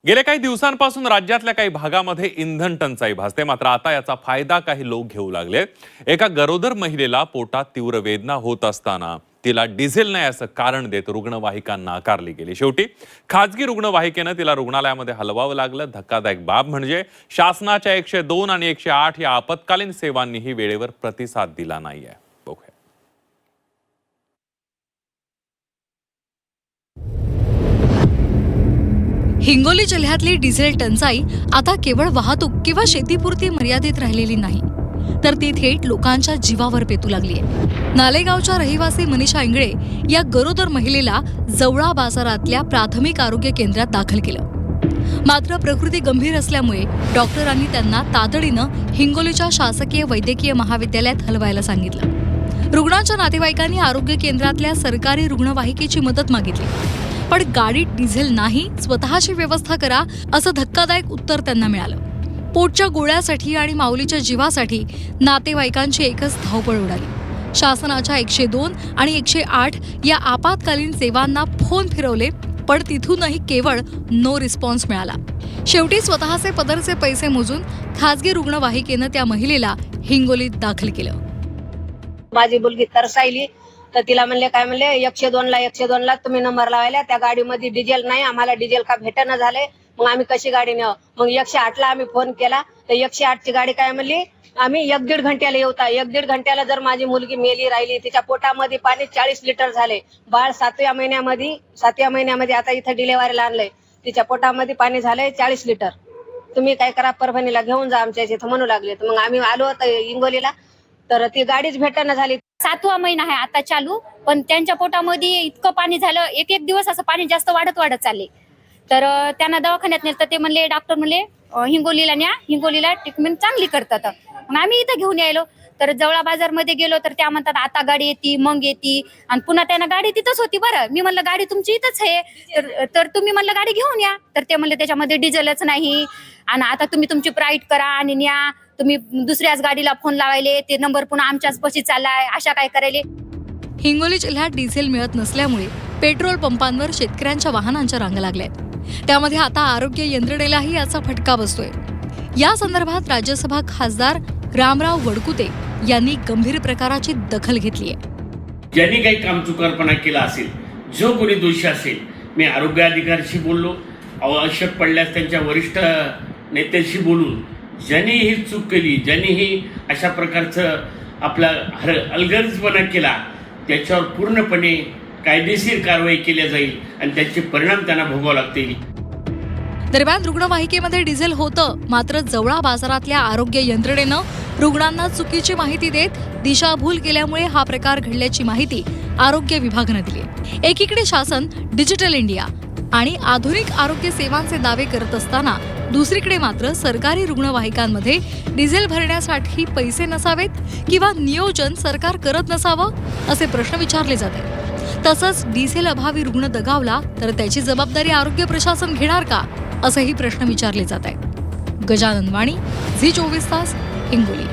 गेल्या काही दिवसांपासून राज्यातल्या काही भागामध्ये इंधन टंचाई भासते, मात्र आता याचा फायदा काही लोक घेऊ लागले। एका गरोदर महिलेला पोटात तीव्र वेदना होत असताना तिला डिझेल नाही असं कारण देत रुग्णवाहिकांना नाकारली गेली। शेवटी खाजगी रुग्णवाहिकेनं तिला रुग्णालयामध्ये हलवावं लागलं। धक्कादायक बाब म्हणजे शासनाच्या 102 आणि 108 या आपत्कालीन सेवांनीही वेळेवर प्रतिसाद दिला नाहीये। बघूया। हिंगोली जिल्ह्यातली डिझेल टंचाई आता केवळ वाहतूक किंवा शेतीपुरती मर्यादित राहिलेली नाही, तर ती थेट लोकांच्या जीवावर पेटू लागली आहे। नालेगावच्या रहिवासी मनीषा इंगळे या गरोदर महिलेला जवळा बाजारातल्या प्राथमिक आरोग्य केंद्रात दाखल केलं। मात्र प्रकृती गंभीर असल्यामुळे डॉक्टरांनी त्यांना तातडीनं हिंगोलीच्या शासकीय वैद्यकीय महाविद्यालयात हलवायला सांगितलं। रुग्णाच्या नातेवाईकांनी आरोग्य केंद्रातल्या सरकारी रुग्णवाहिकेची मदत मागितली, पण गाडीत डिझेल नाही, स्वतःची व्यवस्था करा असं धक्कादायक उत्तर त्यांना मिळालं। पोटच्या गोळ्यासाठी आणि माऊलीच्या जीवासाठी नातेवाईकांची एकच धावपळ उडाली। शासनाच्या 102 आणि 108 या आपत्कालीन सेवांना फोन फिरवले, पण तिथूनही केवळ नो रिस्पॉन्स मिळाला। शेवटी स्वतःचे पदरचे पैसे मोजून खासगी रुग्णवाहिकेनं त्या महिलेला हिंगोलीत दाखल केलं। माझी मुलगी तरसायली तर तिला म्हणले काय म्हणले 102 ला तुम्ही नंबर लावायला, त्या गाडीमध्ये डिझेल नाही, आम्हाला डिझेल का भेटणं झाले, मग आम्ही कशी गाडी नेऊ। मग 108 ला आम्ही फोन केला तर 108 ची गाडी काय म्हणली आम्ही 1-1.5 घंट्याला येऊता। 1-1.5 घंट्याला जर माझी मुलगी मेली राहिली, तिच्या पोटामध्ये पाणी 40 लिटर झाले। बाळ 7व्या महिन्यामध्ये आता इथं डिलेव्हरीला आणलंय, तिच्या पोटामध्ये पाणी झालंय 40 लिटर। तुम्ही काय करा, परभणीला घेऊन जा आमच्या इथं म्हणू लागले। तर मग आम्ही आलो होतो हिंगोलीला, तर ती गाडीच भेटणं झाली। 7वा महिना आहे आता चालू, पण त्यांच्या पोटामध्ये इतकं पाणी झालं, एक दिवस असं पाणी जास्त वाढत चालले। तर त्यांना दवाखान्यात नेलं तर ते म्हणले, डॉक्टर म्हणले हिंगोलीला न्या, हिंगोलीला ट्रीटमेंट चांगली करतात। मग आम्ही इथं घेऊन यायलो, तर जवळा बाजारमध्ये गेलो तर त्या म्हणतात आता गाडी येते मग येते, आणि पुन्हा त्यांना गाडी तिथंच होती। बरं, मी म्हणलं गाडी तुमची इथंच आहे, तर तुम्ही म्हणलं गाडी घेऊन या, तर ते म्हणले त्याच्यामध्ये डिझेलच नाही, आणि आता तुम्ही तुमची प्राईट करा आणि न्या, तुम्ही दुसऱ्याच गाडीला फोन लावायले, ते नंबर पुन्हा आमच्याच पशी चाललाय, अशा काय करायले। हिंगोली जिल्ह्यात डिझेल मिळत नसल्यामुळे पेट्रोल पंपांवर शेतकऱ्यांच्या वाहनांच्या रांगा लागल्यात। त्यामध्ये आता आरोग्य यंत्रणेलाही याचा फटका बसतोय। या संदर्भात राज्यसभा खासदार रामराव वडकुते यांनी गंभीर प्रकाराची दखल घेतली आहे। ज्यांनी काही कामचुकारपणा केला असेल, जो कोणी दोषी असेल, मी आरोग्य अधिकाऱ्याशी बोललो, आवश्यक पडल्यास त्यांच्या वरिष्ठ नेत्याशी बोलून ज्यांनी ही चूक केली, ज्यांनी ही अशा प्रकारचं आपला अलगर्जपणा केला, त्याच्यावर पूर्णपणे कायदेशीर कारवाई केली जाईल आणि त्याचे परिणाम त्यांना भोगावे लागतील। दरम्यान रुग्णवाहिकेमध्ये डिझेल होतं, मात्र जवळा बाजारातल्या आरोग्य यंत्रणेनं रुग्णांना चुकीची माहिती देत दिशाभूल केल्यामुळे हा प्रकार घडल्याची माहिती आरोग्य विभागानं दिली। एकीकडे शासन डिजिटल इंडिया आणि आधुनिक आरोग्य सेवांचे दावे करत असताना दुसरीकडे मात्र सरकारी रुग्णवाहिकांमध्ये डिझेल भरण्यासाठी पैसे नसावेत किंवा नियोजन सरकार करत नसावं असे प्रश्न विचारले जात आहेत। तसंच डिझेल अभावी रुग्ण दगावला तर त्याची जबाबदारी आरोग्य प्रशासन घेणार का, असेही प्रश्न विचारले जात आहेत। गजानन वाणी, झी 24 तास, हिंगोली।